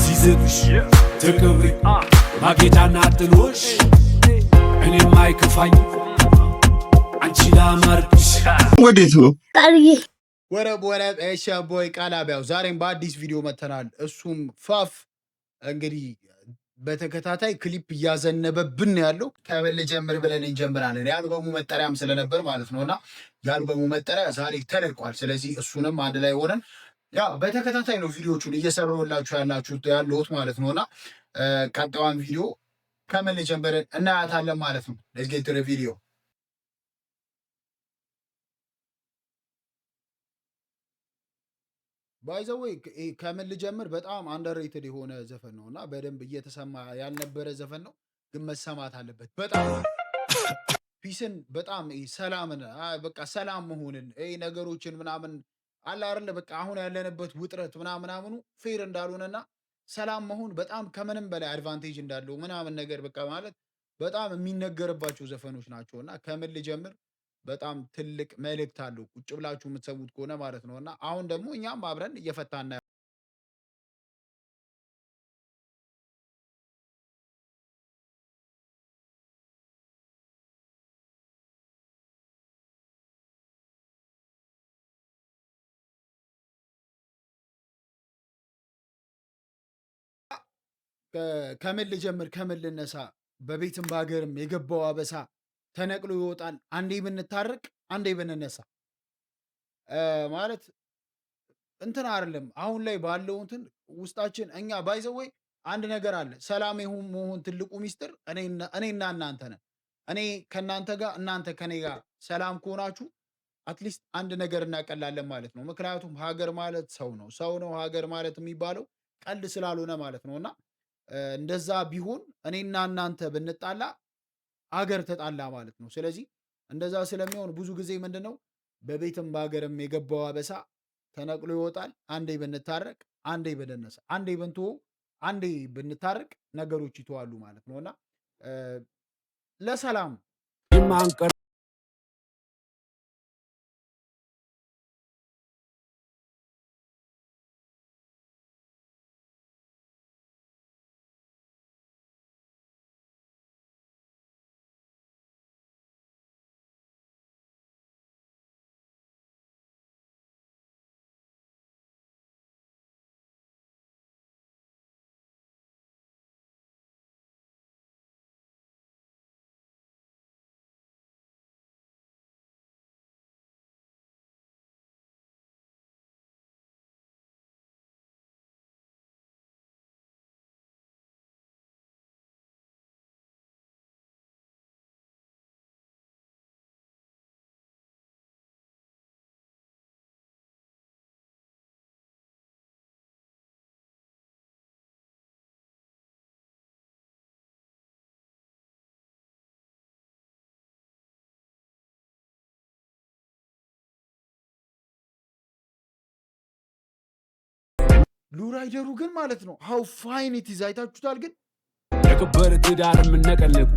ሲዝብሽ ትክብሪ ማጌጫና ጥሎሽ እኔም አይከፋኝ አንቺ ላማርክሽ ወዴት ነው ወረብ እሺ ቦይ ቃላቢያው ዛሬም በአዲስ ቪዲዮ መተናል። እሱም ፋፍ እንግዲህ በተከታታይ ክሊፕ እያዘነበብን ያለው ከበል ጀምር ብለን እንጀምራለን። የአልበሙ መጠሪያም ስለነበር ማለት ነውና የአልበሙ መጠሪያ ዛሬ ተለቋል። ስለዚህ እሱንም አንድ ላይ ሆነን ያው በተከታታይ ነው ቪዲዮቹን እየሰራሁላችሁ ያለሁት ማለት ነውና ቀጣዩን ቪዲዮ ከምን ጀምር እናያታለን ማለት ነው። ሌትስ ጌት ቱ ዘ ቪዲዮ። ባይ ዘ ዌይ ከምን ልጀምር በጣም አንደርሬትድ የሆነ ዘፈን ነው እና በደንብ እየተሰማ ያልነበረ ዘፈን ነው፣ ግን መሰማት አለበት። በጣም ፒስን በጣም ሰላምን በቃ ሰላም መሆንን ነገሮችን ምናምን አለ አይደለ በቃ አሁን ያለንበት ውጥረት ምናምኑ ፌር እንዳልሆነና ሰላም መሆን በጣም ከምንም በላይ አድቫንቴጅ እንዳለው ምናምን ነገር በቃ ማለት በጣም የሚነገርባቸው ዘፈኖች ናቸውና ከምን ልጀምር በጣም ትልቅ መልእክት አለው ቁጭ ብላችሁ የምትሰሙት ከሆነ ማለት ነውና አሁን ደግሞ እኛም አብረን እየፈታና ከምን ልጀምር ከምን ልነሳ በቤትም በሀገርም የገባው አበሳ ተነቅሎ ይወጣል አንዴ ብንታረቅ አንዴ ብንነሳ ማለት እንትን አይደለም። አሁን ላይ ባለው እንትን ውስጣችን እኛ ባይዘወይ አንድ ነገር አለ። ሰላም መሆን ትልቁ ሚስጥር እኔና እናንተ ነን። እኔ ከእናንተ ጋር እናንተ ከኔ ጋር ሰላም ከሆናችሁ አትሊስት አንድ ነገር እናቀላለን ማለት ነው። ምክንያቱም ሀገር ማለት ሰው ነው፣ ሰው ነው ሀገር ማለት የሚባለው ቀልድ ስላልሆነ ማለት ነው። እና እንደዛ ቢሆን እኔና እናንተ ብንጣላ አገር ተጣላ ማለት ነው። ስለዚህ እንደዛ ስለሚሆን ብዙ ጊዜ ምንድነው በቤትም በሀገርም የገባው አበሳ ተነቅሎ ይወጣል አንዴ ብንታረቅ አንዴ ብንነሳ፣ አንዴ ብንትሆ አንዴ ብንታረቅ ነገሮች ይተዋሉ ማለት ነውና ለሰላም ሉራይደሩ ግን ማለት ነው ሃው ፋይን ኢት ኢዝ አይታችሁታል። ግን የከበረ ትዳር የምነቀልብ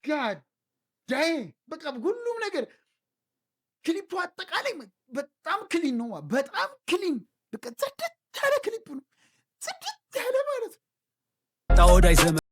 ጋድ ዳይ በቃ ሁሉም ነገር ክሊፑ አጠቃላይ በጣም ክሊን ነው። በጣም ክሊን በቃ ጽድት ያለ ክሊፕ ነው። ጽድት ያለ ማለት ነው ታወዳይ ዘመን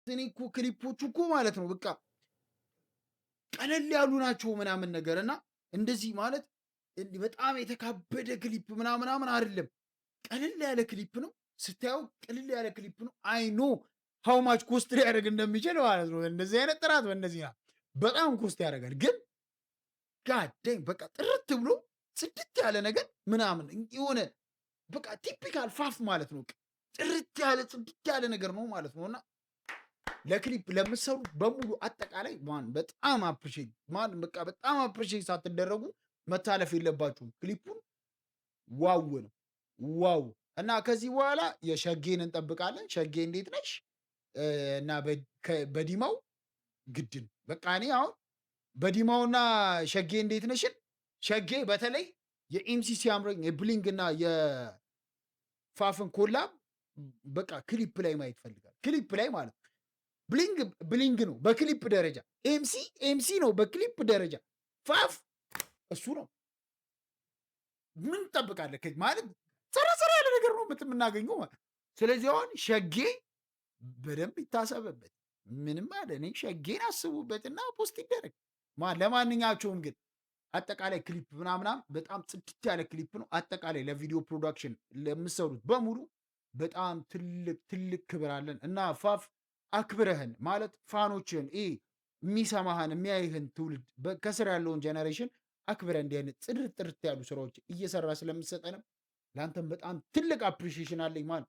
እኔ እኮ ክሊፖቹ እኮ ማለት ነው በቃ ቀለል ያሉ ናቸው ምናምን ነገር እና እንደዚህ ማለት በጣም የተካበደ ክሊፕ ምናምን አይደለም። ቀለል ያለ ክሊፕ ነው ስታየው፣ ቀለል ያለ ክሊፕ ነው። አይኖ ሃው ማች ኮስት ሊያደርግ እንደሚችል ማለት ነው። እንደዚህ አይነት ጥራት በእንደዚህ በጣም ኮስት ያደርጋል። ግን ጋደኝ በቃ ጥርት ብሎ ጽድት ያለ ነገር ምናምን የሆነ በቃ ቲፒካል ፋፍ ማለት ነው። ጥርት ያለ ጽድት ያለ ነገር ነው ማለት ነው እና ለክሊፕ ለምትሰሩ በሙሉ አጠቃላይ ማን በጣም አፕሪሼት ማን በቃ በጣም አፕሪሼት ሳትደረጉ መታለፍ የለባችሁም። ክሊፑን ዋው ነው ዋው። እና ከዚህ በኋላ የሸጌን እንጠብቃለን። ሸጌ እንዴት ነሽ? እና በዲማው ግድን በቃ እኔ አሁን በዲማውና ሸጌ እንዴት ነሽን ሸጌ በተለይ የኤምሲ ሲያምረኝ የብሊንግ እና የፋፍን ኮላብ በቃ ክሊፕ ላይ ማየት ፈልጋል። ክሊፕ ላይ ማለት ነው። ብሊንግ ብሊንግ ነው በክሊፕ ደረጃ፣ ኤምሲ ኤምሲ ነው በክሊፕ ደረጃ፣ ፋፍ እሱ ነው። ምን ትጠብቃለህ ማለት ሰራ ያለ ነገር ነው የምናገኘው ማለት። ስለዚህ አሁን ሸጌ በደንብ ይታሰብበት። ምንም አለ እኔ ሸጌን አስቡበትና ፖስት ይደረግ። ለማንኛቸውም ግን አጠቃላይ ክሊፕ ምናምናም በጣም ጽድት ያለ ክሊፕ ነው። አጠቃላይ ለቪዲዮ ፕሮዳክሽን ለምሰሩት በሙሉ በጣም ትልቅ ክብር አለን እና ፋፍ አክብረህን ማለት ፋኖችን የሚሰማህን የሚያይህን ትውልድ ከስር ያለውን ጀኔሬሽን አክብረህ እንዲህ አይነት ጥርት ያሉ ስራዎች እየሰራ ስለምሰጠንም ለአንተም በጣም ትልቅ አፕሪሺዬሽን አለኝ። ማለት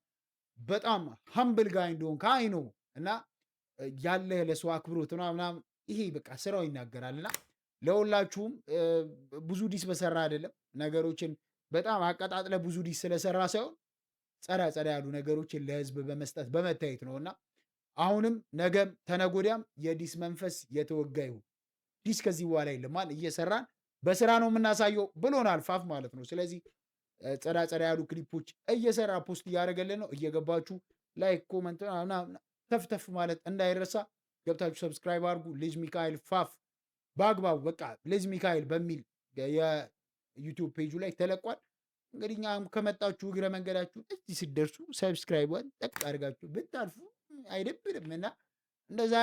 በጣም ሀምብል ጋር እንደሆን ከአይኖ እና ያለህ ለሰው አክብሮት ምናምን ይሄ በቃ ስራው ይናገራልና ለሁላችሁም ብዙ ዲስ በሰራ አይደለም ነገሮችን በጣም አቀጣጥለ ብዙ ዲስ ስለሰራ ሳይሆን ጸዳ ያሉ ነገሮችን ለህዝብ በመስጠት በመታየት ነውና አሁንም ነገም ተነጎዳም የዲስ መንፈስ የተወጋ ይሁን። ዲስ ከዚህ በኋላ የለም። ማን እየሰራን በስራ ነው የምናሳየው ብሎናል ፋፍ ማለት ነው። ስለዚህ ጸዳ ያሉ ክሊፖች እየሰራ ፖስት እያደረገልን ነው። እየገባችሁ ላይክ ኮመንት ተፍተፍ ማለት እንዳይረሳ። ገብታችሁ ሰብስክራይብ አድርጉ። ልጅ ሚካኤል ፋፍ በአግባቡ በቃ ልጅ ሚካኤል በሚል የዩቲዩብ ፔጁ ላይ ተለቋል። እንግዲህ እኛም ከመጣችሁ እግረ መንገዳችሁ እዚህ ስደርሱ ሰብስክራይቧን ጠቅ አድርጋችሁ ብታልፉ አይደብርም እና እንደዛ።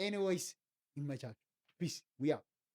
ኤኒዌይስ ይመቻችሁ። ፒስ ዊያ